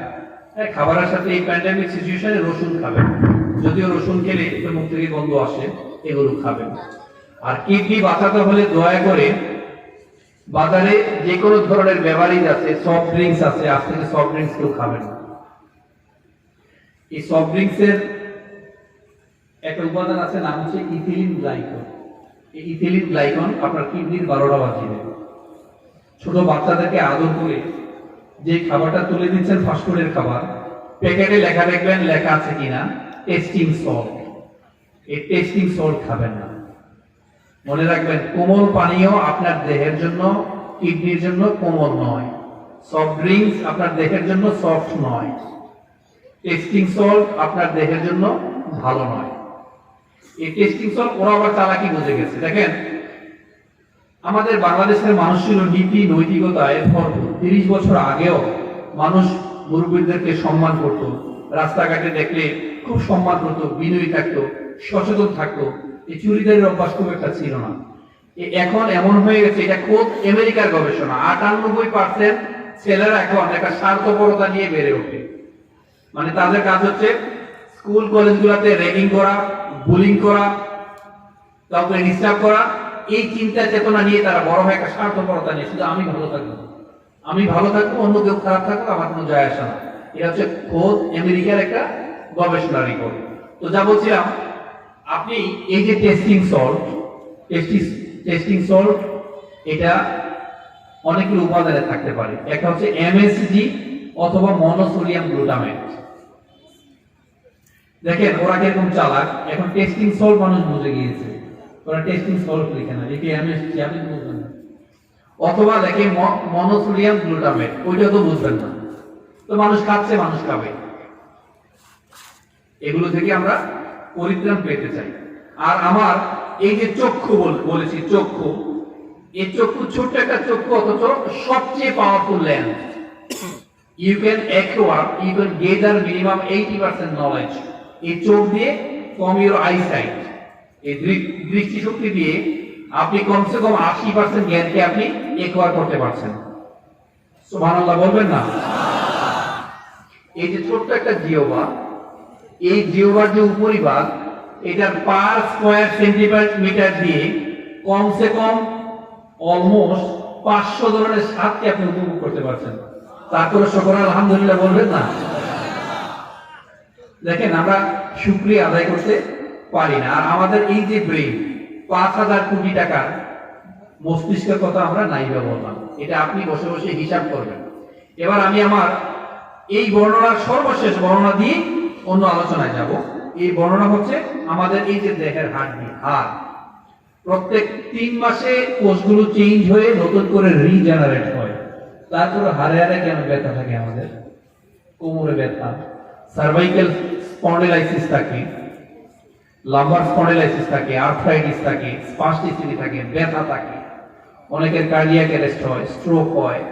হ্যাঁ, খাবারের সাথে এই প্যান্ডেমিক সিচুয়েশনে রসুন খাবেন, যদিও রসুন খেলে একটু মুখ থেকে গন্ধ আসে, এগুলো খাবেন। আর কিডনি বাঁচাতে হলে দয়া করে বাজারে যে কোনো ধরনের বেভারেজ আছে, সফট ড্রিঙ্কস আছে, আজ থেকে সফট ড্রিঙ্কস কেউ খাবেন না। এই সফট ড্রিঙ্কস এর একটা উপাদান আছে, নাম হচ্ছে ইথিলিন গ্লাইকন। এই ইথিলিন গ্লাইকন আপনার কিডনির 12টা বাজিয়ে দেবে। ছোট বাচ্চাদেরকে আদর করে যে খাবারটা তুলে দিচ্ছেন ফাস্টফুডের খাবার, প্যাকেটে লেখা দেখবেন, লেখা আছে কিনা টেস্টিং সল্ট। এই টেস্টিং সল্ট খাবেন না। মনে রাখবেন, কোমল পানীয় আপনার দেহের জন্য, কিডনির জন্য কোমল নয়। সফট ড্রিঙ্কস আপনার দেহের জন্য সফট নয়। টেস্টিং সল্ট আপনার দেহের জন্য ভালো নয়। এই টেস্টিং সল্ট ওরা আবার চালাকি বুঝে গেছে। দেখেন, আমাদের বাংলাদেশের মানুষ ছিল নীতি নৈতিকতায় ভরপুর। 30 বছর আগেও মানুষ মুরব্বীদেরকে সম্মান করত, রাস্তাঘাটে দেখলে খুব সম্মান করত, বিনয়ী থাকতো, সচেতন থাকতো। এই চুরিদারের অভ্যাস খুব একটা ছিল না। এখন এমন হয়ে গেছে, এটা খোদ আমেরিকার গবেষণা, 98% ছেলেরা এখন একটা স্বার্থপরতা নিয়ে বেড়ে ওঠে। মানে তাদের কাজ হচ্ছে স্কুল কলেজগুলোতে র্যাগিং করা, বুলিং করা, কাউকে ডিস্টার্ব করা। এই চিন্তা চেতনা নিয়ে তারা বড় হয় একটা স্বার্থপরতা নিয়ে, শুধু আমি ভালো থাকবো, আমি ভালো থাকবো, অন্য কেউ খারাপ থাকবো, আমার কোনো যায় আসে না। এটা হচ্ছে খোদ আমেরিকার একটা গবেষণা রিপোর্ট। তো যা বলছিলাম, আপনি এই যে টেস্টিং সল্ট, এটা অনেকগুলো উপাদানে থাকতে পারে। একটা হচ্ছে এমএসজি অথবা মনোসোডিয়াম গ্লুটামেট। দেখেন ওরা কিরকম চালাক, এখন টেস্টিং সল্ট মানুষ বুঝে গিয়েছে, ওরা টেস্টিং সল্ট লিখে না, লিখে এমএসজি, আপনি বুঝবেন না। অথবা দেখে মনোসোডিয়াম গ্লুটামেট, ওইটা তো বুঝবেন না। তো মানুষ খাচ্ছে, মানুষ খাবে। এগুলো থেকে আমরা পরিত্রাণ পেতে চাই। আর আমার এই যে চক্ষু বলেছি, চক্ষু, এই চক্ষু ছোট্ট একটা চক্ষু, অথচ সবচেয়ে powerful lens. You can gather minimum 80% knowledge. এই চোখ দিয়ে ফ্রম ইউর আইসাইট, এই দৃষ্টিশক্তি দিয়ে আপনি কমসে কম 80% জ্ঞানকে আপনি একোয়ার করতে পারছেন। সুবহানাল্লাহ বলবেন না? এই যে ছোট্ট একটা জিহ্বা, এই জিহ্বার যে উপরিভাগ, এটার পার স্কয়ার সেন্টিমিটার দিয়ে কমসে কম অলমোস্ট 500 ধরনের স্বাদকে আপনি উপভোগ করতে পারছেন। তারপরে শুকর আলহামদুলিল্লাহ বলবেন না? দেখেন, আমরা শুকরিয়া আদায় করতে পারি না। আর আমাদের এই যে ব্রেইন, 5000 কোটি টাকার মস্তিষ্কের কথা আমরা নাইবা বললাম। এটা আপনি বসে বসে হিসাব করবেন। এবার আমি আমার এই বর্ণনার সর্বশেষ বর্ণনা দিয়ে অন্য আলোচনায় যাব। এই বর্ণনা হচ্ছে আমাদের এই যে দেহের হাড়, প্রত্যেক 3 মাসে কোষগুলো চেঞ্জ হয়ে নতুন করে রিজেনারেট হয়। তারপরে হাড়ে হাড়ে কেন ব্যথা থাকে? আমাদের কোমরে ব্যথা, সার্ভাইকাল স্পন্ডিলাইসিস থাকে, লাম্বার স্পন্ডিলাইসিস থাকে, আর্থ্রাইটিস থাকে, স্পাস্টিসিটি থাকে, ব্যথা থাকে। অনেকের কার্ডিয়াক অ্যারেস্ট হয়, স্ট্রোক হয়,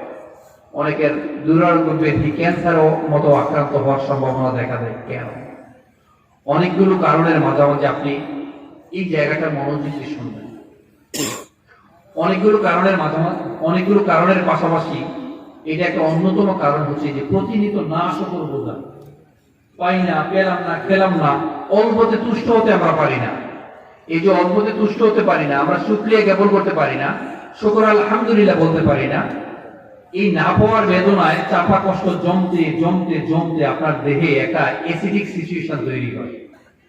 অনেকের দুরারোগ্য ব্যাধি, ক্যান্সারও মতো আক্রান্ত হওয়ার সম্ভাবনা দেখা দেয়। কেন? অনেকগুলো কারণের মাঝামাঝি আপনি এই জায়গাটা মনোযোগ দিয়ে শুনবেন। অনেকগুলো কারণের পাশাপাশি এটা একটা অন্যতম কারণ হচ্ছে যে প্রতিনিয়ত না শুকর বোঝা, পাই না, পেলাম না, খেলাম না, অল্পতে তুষ্ট হতে আমরা পারি না। এই যে অল্পতে তুষ্ট হতে পারি না, আমরা শুকরিয়া জ্ঞাপন করতে পারি না, শুকর আলহামদুলিল্লাহ বলতে পারি না। এই না পাওয়ার বেদনায় চাপা কষ্ট জমতে জমতে জমতে আপনার দেহে একটা অ্যাসিডিক সিচুয়েশন তৈরি হয়,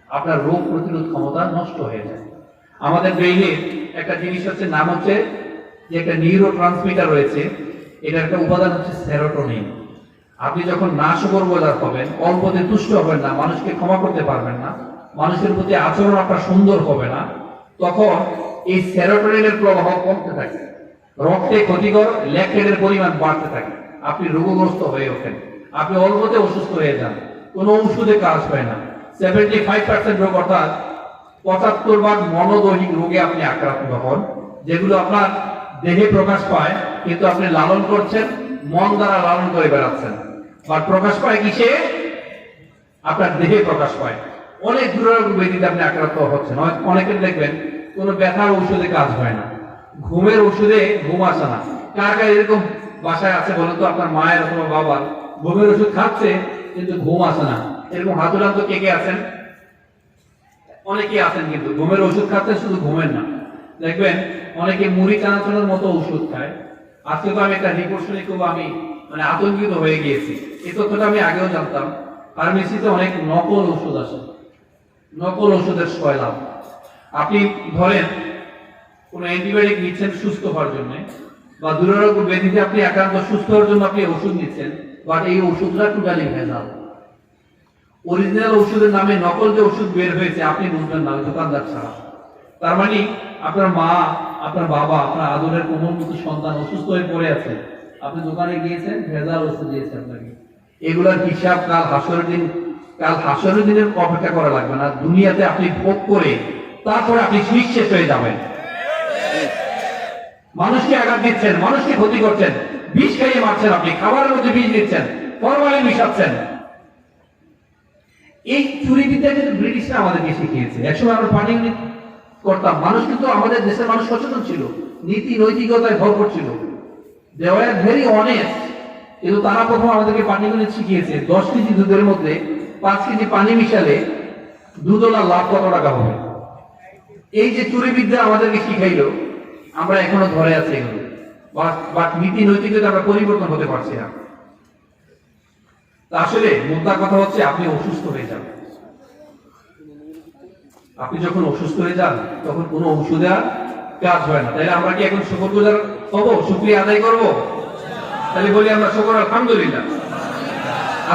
আপনার রোগ প্রতিরোধ ক্ষমতা নষ্ট হয়ে যায়। আমাদের ব্রেইনে একটা জিনিস আছে, নাম হচ্ছে যে একটা নিউরো ট্রান্সমিটার রয়েছে, এটার একটা উপাদান হচ্ছে সেরোটোনিন। আপনি যখন না শুকর বোঝার হবেন, অল্পতে তুষ্ট হবেন না, মানুষকে ক্ষমা করতে পারবেন না, মানুষের প্রতি আচরণ আপনার সুন্দর হবে না, তখন এই সেরোটোনিনের প্রবাহ কমতে থাকে, রক্তে ক্ষতিকর ল্যাকটেটের পরিমাণ বাড়তে থাকে। আপনি রোগগ্রস্ত হয়ে ওঠেন, আপনি অল্পতে অসুস্থ হয়ে যান, কোনো ওষুধে কাজ হয় না। 75% রোগ অর্থাৎ 75 মনোদৈহিক রোগে আপনি আক্রান্ত হন, যেগুলো আপনার দেহে প্রকাশ পায়, কিন্তু আপনি লালন করছেন, মন দ্বারা লালন করে বেড়াচ্ছেন, বা প্রকাশ পায় কিসে? আপনার দেহে প্রকাশ পায়। অনেক দুরারোগ্য ব্যাধিতে আপনি আক্রান্ত হচ্ছেন। অনেকের দেখবেন কোনো ব্যথার ওষুধে কাজ হয় না, ঘুমের ওষুধে ঘুম আসে না। কার কার এরকম বাসায় আছে বলেন তো? আপনার মায়ের অথবা বাবার ঘুমের ওষুধ খাচ্ছে কিন্তু ঘুম আসে না, এরকম হাত উঠান তো কে কে আছেন? অনেকেই আছেন, কিন্তু ঘুমের ওষুধ খাচ্ছেন, শুধু ঘুমের না। দেখবেন অনেকে মুড়ি চানাচুরের মতো ওষুধ খায়। আজকে তো আমি একটা রিপোর্ট শুনে খুব আমি আতঙ্কিত হয়ে গিয়েছি। এই তথ্যটা আমি আগেও জানতাম। ফার্মেসিতে অনেক নকল ওষুধ আসে, নকল ওষুধের সয়লাভ। আপনি ধরেন কোনো অ্যান্টিবায়োটিক নিচ্ছেন সুস্থ হওয়ার জন্য, বা দুরারোগ্য ব্যাধিতে আপনি আক্রান্ত সুস্থ হওয়ার জন্য আপনি ওষুধ নিচ্ছেন, বাট এই ওষুধটা টোটালি ভেজাল। অরিজিনাল ওষুধের নামে নকল যে ওষুধ বের হয়েছে আপনি বুঝবেন না, দোকানদার ছাড়া। তার মানে আপনার মা, আপনার বাবা, আপনার আদরের কোমলমুখী সন্তান অসুস্থ হয়ে পড়ে আছে, আপনি দোকানে গিয়েছেন, ভেজাল ওষুধ দিয়েছে আপনাকে। এগুলার হিসাব কাল হাসরের দিনের অপেক্ষা করা লাগবে না, দুনিয়াতে আপনি ভোগ করে তারপরে আপনি নিঃশেষ হয়ে যাবেন। মানুষকে আঘাত দিচ্ছেন, মানুষকে ক্ষতি করছেন, বিষ খাইয়ে মারছেন, আপনি খাবারের মধ্যে বিষ দিচ্ছেন, ফরমালিন মিশাচ্ছেন। এই চুরি বিদ্যা কিন্তু ব্রিটিশরা আমাদেরকে শিখিয়েছে। একসময় আমরা পাটিগণিত করতাম, মানুষ কিন্তু আমাদের দেশের মানুষ সচেতন ছিল, নীতি নৈতিকতায় ভরপুর ছিল, দে ওয়ার ভেরি অনেস্ট। কিন্তু তারা প্রথম আমাদেরকে পাটিগণিত শিখিয়েছে, 10 কেজি দুধের মধ্যে 5 কেজি পানি মিশালে $2 লাভ কত টাকা হবে। এই যে চুরি বিদ্যা আমাদেরকে শিখাইলো, আমরা এখনো ধরে আছি এগুলো, বাট নীতি নৈতিকতা আমরা পরিবর্তন হতে পারছি না। আসলে মুদ্রা কথা হচ্ছে আপনি অসুস্থ হয়ে যান। আপনি যখন অসুস্থ হয়ে যান তখন কোনো ওষুধে আর কাজ হয় না। তাইলে আমরা কি এখন শুকরগুজার হবো, শুকরিয়া আদায় করব? তাহলে বলি আমরা শুকর আলহামদুলিল্লাহ।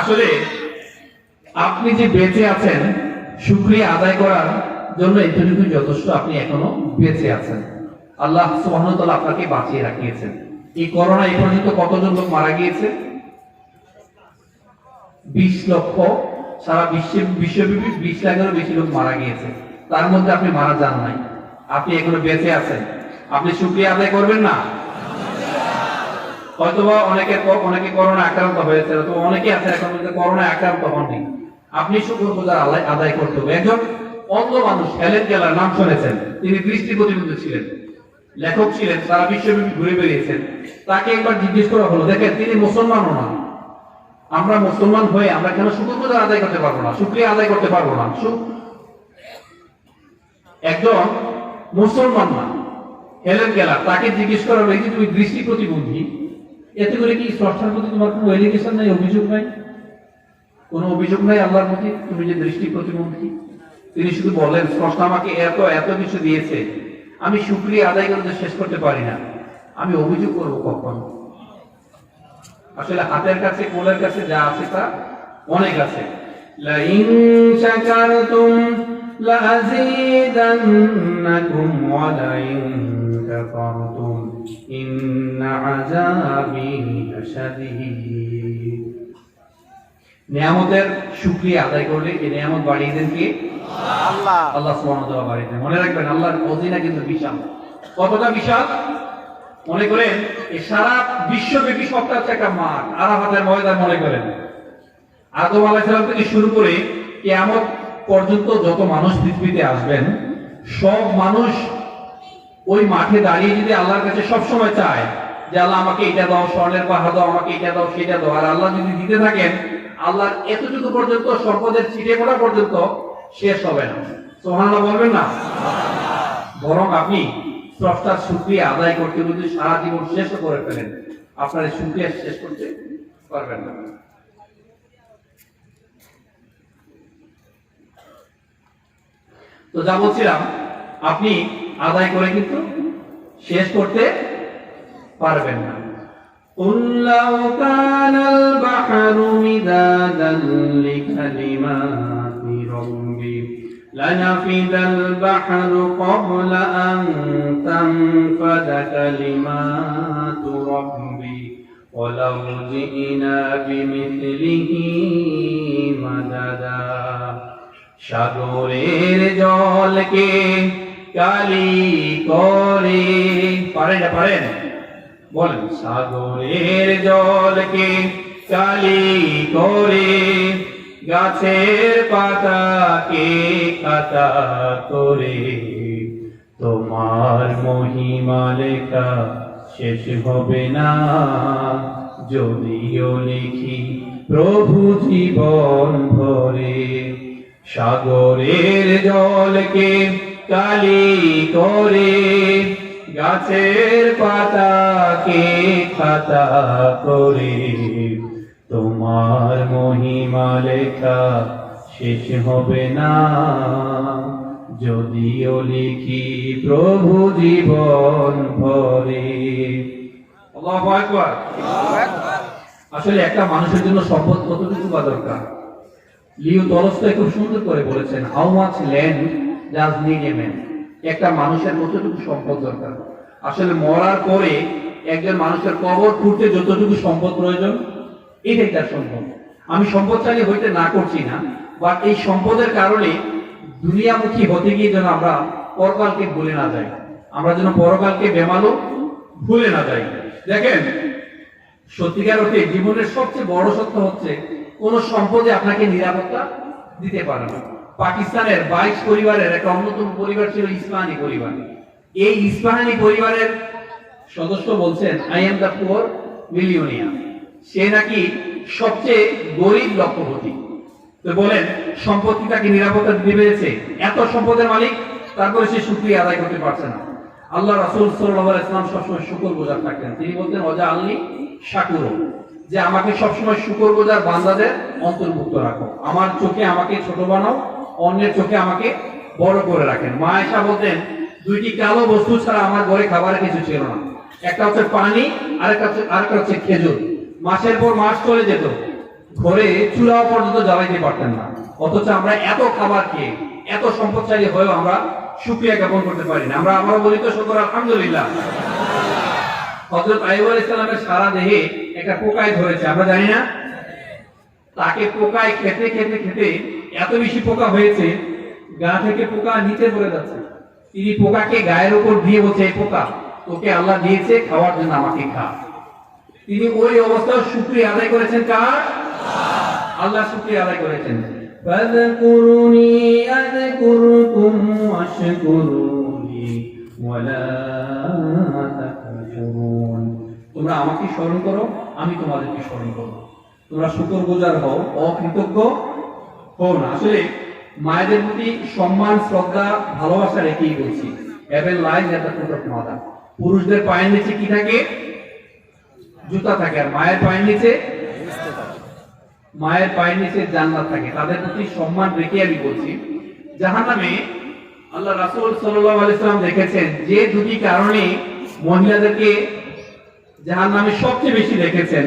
আসলে আপনি যে বেঁচে আছেন, শুকরিয়া আদায় করার জন্য এতটুকু যথেষ্ট, আপনি এখনো বেঁচে আছেন। আল্লাহ সুবহানাহু ওয়া তাআলা আপনাকে বাঁচিয়ে রাখিয়েছেন। এই করোনা এই পর্যন্ত কতজন লোক মারা গিয়েছে? 20 লক্ষ, সারা বিশ্বব্যাপী 20 লাখেরও বেশি লোক মারা গিয়েছে। তার মধ্যে আপনি মারা যান নাই, আপনি এখনো বেঁচে আছেন। আপনি শুকরিয়া আদায় করবেন না? হয়তোবা অনেকে করোনা আক্রান্ত হয়েছে, অথবা অনেকে আছেন এখন করোনা আক্রান্ত হননি। আপনি শুকরগুজার আদায় করতে হবে। একজন অন্ধ মানুষ, হেলেন কেলার নাম শুনেছেন, তিনি দৃষ্টি প্রতিবন্ধী ছিলেন, লেখক ছিলেন, সারা বিশ্বব্যাপী ঘুরে বেরিয়েছেন। তাকে একবার জিজ্ঞেস করা হলো, দেখেন তিনি মুসলমানও না, আমরা মুসলমান হয়ে আমরা কেন শুকরগুজার আদায় করতে পারবো না, শুকরিয়া আদায় করতে পারবো না? একজন মুসলমান না, হেলেন কেলার, তাকে জিজ্ঞেস করা হলো, যে তুমি দৃষ্টি প্রতিবন্ধী, এতে করে কি স্রষ্টার প্রতি তোমার কোনো এলিগেশন নাই, অভিযোগ নাই? কোনো অভিযোগ নাই আল্লাহর প্রতি, তুমি যে দৃষ্টি প্রতিবন্ধী? তিনি শুধু বলেন, স্রষ্টা আমাকে এত এত কিছু দিয়েছে, আমি শুকরিয়া আদায় করতে শেষ করতে পারি না, আমি অভিযোগ করব কখন? আসলে হাতের কাছে, কোলের কাছে যা আছে তা অনেক আছে। লা ইন শাকারতুম লাযীদান্নাকুম ওয়া লা ইন কাফারতুম ইন্না আযাবি লাশাদীদ। নিয়ামতের শুকরিয়া আদায় করলে এই নিয়ামত বাড়িয়ে দেন কে? আল্লাহ। আল্লাহ সুবহানাহু ওয়া তাআলা বাড়িয়ে দেন। মনে রাখবেন, আল্লাহর খজানা কিন্তু বিশাল। কতটা বিশাল? মনে করেন এই সারা বিশ্বব্যাপী সবটা হচ্ছে একটা মাঠ, আরাফাতের ময়দান মনে করেন। আদম আলাইহিস সালাম থেকে শুরু করে কিয়ামত পর্যন্ত যত মানুষ পৃথিবীতে আসবেন, সব মানুষ ওই মাঠে দাঁড়িয়ে যদি আল্লাহর কাছে সব সময় চায় যে আল্লাহ আমাকে এটা দাও, স্বর্ণের পাহাড় দাও, আমাকে এটা দাও, সেটা দাও, আর আল্লাহ যদি দিতে থাকেন, আল্লাহর এতটুকু পর্যন্ত, সম্পদের ছিটে পড়া পর্যন্ত শেষ হবে না। সুবহানাল্লাহ বলবেন না? বরং আপনি স্রষ্টার শুকরিয়া আদায় করতে যদি সারা জীবন শেষ করে ফেলেন, আপনার এই শুকরিয়া শেষ করতে পারবেন না। তো যা বলছিলাম, আপনি আদায় করে কিন্তু শেষ করতে পারবেন না। قُلْ لَوْ كَانَ الْبَحْرُ مِدَادًا لِكَلِمَاتِ رَبِّي لَنَفِدَ الْبَحْرُ قَبْلَ أَن تَنفَدَ كَلِمَاتُ رَبِّي ওয়ালাউ জিনা বিমিসলিহি মাদাদা। সাগরের জলকে কালি করে, পারেন না পারেন বলেন, সাগরের জলকে কালি করে, গাছের পাতাকে খাতা করে, তোমার মহিমা লেখা শেষ হবে না, যদিও লিখি প্রভু জীবন ভরে। সাগরের জলকে কালি করে, গাছের পাতাকে খাতা করে, তোমার মহিমা লেখা শেষ হবে না, যদিও লিখি প্রভু জীবন ভরে। আল্লাহু আকবার। আসলে একটা মানুষের জন্য সম্পদ কতটুকু বা দরকার? লিও তলস্তয় খুব সুন্দর করে বলেছেন, how much land does need a man. একটা মানুষের কতটুকু সম্পদ দরকার? আসলে মরার পরে একজন মানুষের কবর খুঁড়তে যতটুকু সম্পদ প্রয়োজন, এটাই তার সম্পদ। আমি সম্পদশালী হইতে না করছি না, বাট এই সম্পদের কারণে দুনিয়ামুখী হতে গিয়ে যেন আমরা পরকালকে ভুলে না যাই, আমরা যেন পরকালকে বেমালো ভুলে না যাই। দেখেন, সত্যিকার অর্থে জীবনের সবচেয়ে বড় সত্য হচ্ছে কোন সম্পদে আপনাকে নিরাপত্তা দিতে পারে না। পাকিস্তানের 22 পরিবারের একটা অন্যতম পরিবার ছিল ইস্পাহানি পরিবার। এই ইস্পাহানি পরিবারের সদস্য বলছেন, I am the poor millionaire. সে নাকি সবচেয়ে গরিব লক্ষপতি। তো বলেন, সম্পত্তি তাকে নিরাপত্তা দিতে পেরেছে? এত সম্পদের মালিক, তারপরে সে শুকরিয়া আদায় করতে পারছে না। আল্লাহ রাসূল সাল্লাল্লাহু আলাইহি ওয়াসাল্লাম সবসময় শুকরগুজার থাকতেন। তিনি বলতেন, ওয়াজা আল্লি শাকুর, যে আমাকে সবসময় শুকরগুজার বান্দাদের অন্তর্ভুক্ত রাখো, আমার চোখে আমাকে ছোট বানাও, অন্যের চোখে আমাকে বড় করে রাখেন। মা আয়েশা বলতেন, দুইটি কালো বস্তু ছাড়া আমার ঘরে খাবারের কিছু ছিল না, একটা হচ্ছে পানি, আরেকটা হচ্ছে খেজুর। মাসের পর মাস চলে যেত, ঘরে চুলাও পর্যন্ত জ্বালাইতে পারতেন না, অথচ আমরা এত খাবার খেয়ে এত সম্পদশালী হয়েও আমরা শুকরিয়া জ্ঞাপন করতে পারি না। আমরা বলি তো শুকর আলহামদুলিল্লাহ। হযরত আইয়ুব আলাইহিস সালামের সারা দেহে একটা পোকায় ধরেছে, আমরা জানি না? তাকে পোকায় খেতে খেতে খেতে এত বেশি পোকা হয়েছে, গা থেকে পোকা নিচে পড়ে যাচ্ছে। তিনি পোকাকে গায়ের উপর দিয়ে বলছে, এই পোকা তোকে আল্লাহ দিয়েছে খাওয়ার জন্য, আমাকে খা। তিনি ওই অবস্থায় শুকরিয়া আদায় করেছেন কার? আল্লাহ শুকরিয়া আদায় করেছেন। ফাযকুরুনি আযকুরকুম ওয়াশকুরুনি ওয়ালা তাকফুরুন। তোমরা আমাকে স্মরণ করো, আমি তোমাদেরকে স্মরণ করব। তোমরা শুকরগুজার হও, অকৃতজ্ঞ হও না। আসলে মায়েদের প্রতি সম্মান, শ্রদ্ধা, ভালোবাসা রেখেই বলছি, even lies at the foot of mother. পুরুষদের পায়ের নিচে কি থাকে? জুতা থাকে, আর মায়ের পায়ের নিচে জান্নাত থাকে। তাদের প্রতি সম্মান রেখে আমি বলছি। জাহান্নামে আল্লাহ রাসূল সাল্লাল্লাহু আলাইহি ওয়াসাল্লাম দেখেছেন যে দুটি কারণে মহিলাদেরকে জাহান্নামে সবচেয়ে বেশি দেখেছেন,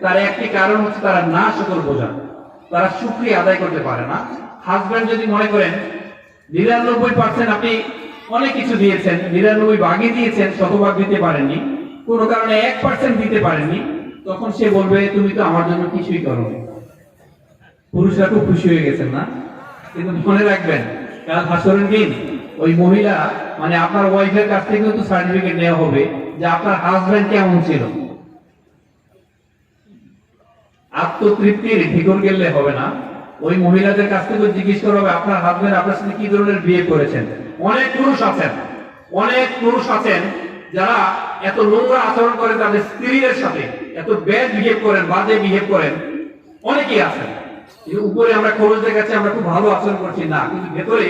তার একটি কারণ হচ্ছে তারা না শুকরগুজার, তারা শুকরিয়া আদায় করতে পারে না। হাজবেন্ড যদি মনে করেন 99% আপনি অনেক কিছু দিয়েছেন, 99 ভাগই দিয়েছেন, শতভাগ দিতে পারেননি, কোন কারণে 1% দিতে পারেননি, তখন সে বলবে তুমি তো আমার জন্য কিছুই করোনি। পুরুষরা খুব খুশি হয়ে গেছেন না? কিন্তু মনে রাখবেন, কাল হাসরের দিন ওই মহিলা মানে আপনার ওয়াইফের কাছ থেকে কিন্তু সার্টিফিকেট নেওয়া হবে যে আপনার হাজবেন্ড কেমন ছিল। আত্মতৃপ্তির ঢিকর গেলে হবে না, ওই মহিলাদের কাছ থেকে জিজ্ঞেস করা হবে আপনার হাজবেন্ড আপনার সাথে কি ধরনের বিয়ে করেছেন। অনেক পুরুষ আছেন যারা এত নোংরা আচরণ করেন তাদের স্ত্রীদের সাথে, এত ব্যাড বিহেভ করেন, বাজে বিহেভ করেন, অনেকেই আছেন। উপরে আমরা খরচ দেখাচ্ছি আমরা খুব ভালো আচরণ করছি না, কিন্তু ভেতরে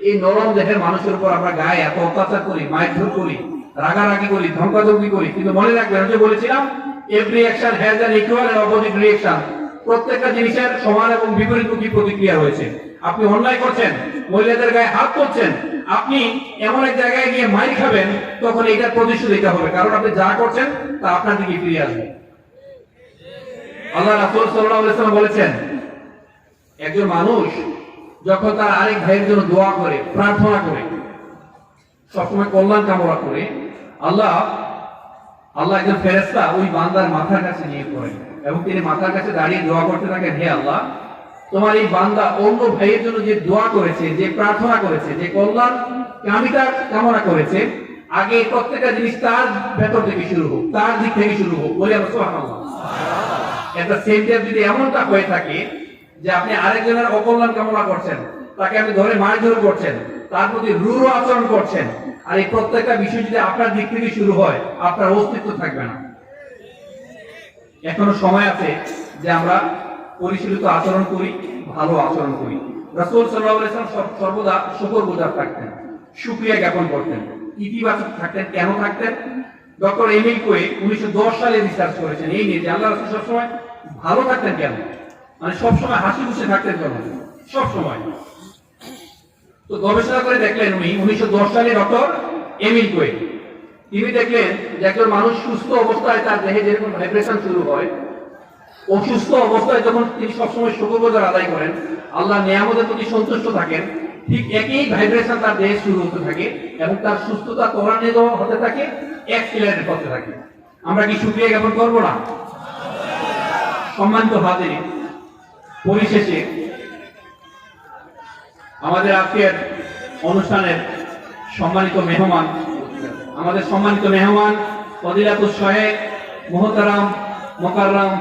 এই নরম দেহের মানুষের উপর আমরা গায়ে এত অত্যাচার করি, মারধর করি, রাগারাগি করি, ধমকাধমকি করি। কিন্তু মনে রাখবেন, যে বলেছিলাম every action has an equal and opposite reaction. প্রত্যেকটা জিনিসের সমান এবং বিপরীতমুখী প্রতিক্রিয়া রয়েছে। আপনি অন্যায় করছেন, মহিলাদের গায়ে হাত তুলছেন, আপনি এমন এক জায়গায় গিয়ে মাইর খাবেন, তখন এটার প্রতিশোধ দিতে হবে, কারণ আপনি যা করছেন তা আপনার দিকে ফিরে আসবে। আল্লাহ রাসূল সাল্লাল্লাহু আলাইহি ওয়াসাল্লাম বলেছেন, একজন মানুষ যখন তার আরেক ভাইয়ের জন্য দোয়া করে, প্রার্থনা করে, সবসময় কল্যাণ কামনা করে, আল্লাহ আল্লাহ একজন ফেরেশতা ওই বান্দার মাথার কাছে নিয়ে পড়েন এবং তিনি মাথার কাছে দাঁড়িয়ে দোয়া করতে থাকেন, হে আল্লাহ, তোমার এই বান্দা অন্য ভাইয়ের জন্য যে দোয়া করেছে, যে প্রার্থনা করেছে, যে কল্যাণ কামিতা কামনা করেছে, আগে প্রত্যেকটা জিনিস তার ভেতর থেকে শুরু হোক, তার দিক থেকে শুরু হোক। বলে আমরা সুবহানাল্লাহ। একটা সেন্টেন্স যদি এমনটা হয়ে থাকে যে আপনি আরেকজনের অকল্যাণ কামনা করছেন, তাকে আপনি ধরে মারধর করছেন, তার প্রতি রূঢ় আচরণ করছেন, আর এই প্রত্যেকটা বিষয় যদি আপনার দিক থেকে শুরু হয়, আপনার অস্তিত্ব থাকবে না। এখনো সময় আছে যে আমরা পরিশীলিত আচরণ করি, ভালো আচরণ করি। রাসূল সাল্লাল্লাহু আলাইহি ওয়াসাল্লাম সর্বদা শুকরগুজার থাকতেন, শুকরিয়া জ্ঞাপন করতেন, ইতিবাচক থাকতেন। কেন থাকতেন? ডক্টর এমিল কোয়ে 1910 সালে রিসার্চ করেছেন এই নিয়ে যে আল্লাহ রাসূল সবসময় ভালো থাকতেন কেন, মানে সবসময় হাসি খুশি থাকতেন কেন, সবসময়। তো গবেষণা করে দেখলেন উনি 1910 সালে ডক্টর এমিল কোয়ে, তিনি দেখলেন যে একজন মানুষ সুস্থ অবস্থায় তার দেহে যেরকম ভাইব্রেশন শুরু হয়, অসুস্থ অবস্থায় যখন তিনি সবসময় শুকরগুজার আদায় করেন, আল্লাহ নিয়ামতের প্রতি সন্তুষ্ট থাকেন, ঠিক একই ভাইব্রেশন তার দেহে শুরু হতে থাকে এবং তার সুস্থতা ত্বরান্বিত হতে থাকে, অ্যাক্সিলারেট করতে থাকে। আমরা কি শুকরিয়া জ্ঞাপন করবো না? সম্মানিত হাজিরিন, পরিশেষে আমাদের আজকের অনুষ্ঠানের সম্মানিত মেহমান, ফজিলাতুল শাহেখ মুহতারাম মুকাররম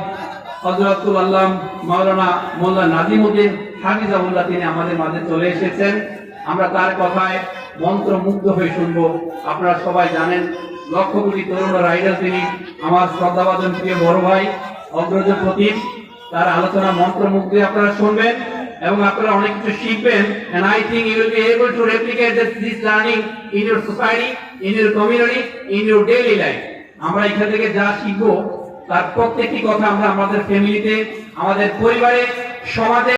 হযরতুল আল্লাম মাওলানা মোল্লা নাজিমউদ্দিন হাফিজাহুল্লাহ, তিনি আমাদের মাঝে চলে এসেছেন। আমরা তার কথায় মন্ত্রমুগ্ধ হয়ে শুনবো। আপনারা সবাই জানেন লক্ষ কোটি তরুণের আইডল তিনি, আমার শ্রদ্ধাভাজন প্রিয় বড় ভাই, অগ্রজ প্রতীক। তার আলোচনা মন্ত্রমুগ্ধ আপনারা শুনবেন এবং আপনারা অনেক কিছু শিখবেন, and I think you will be able to replicate this learning in your society, in your community, in your daily life. আমরা এখান থেকে যা শিখবো তার প্রত্যেকটি কথা আমরা আমাদের ফ্যামিলিতে, আমাদের পরিবারে, সমাজে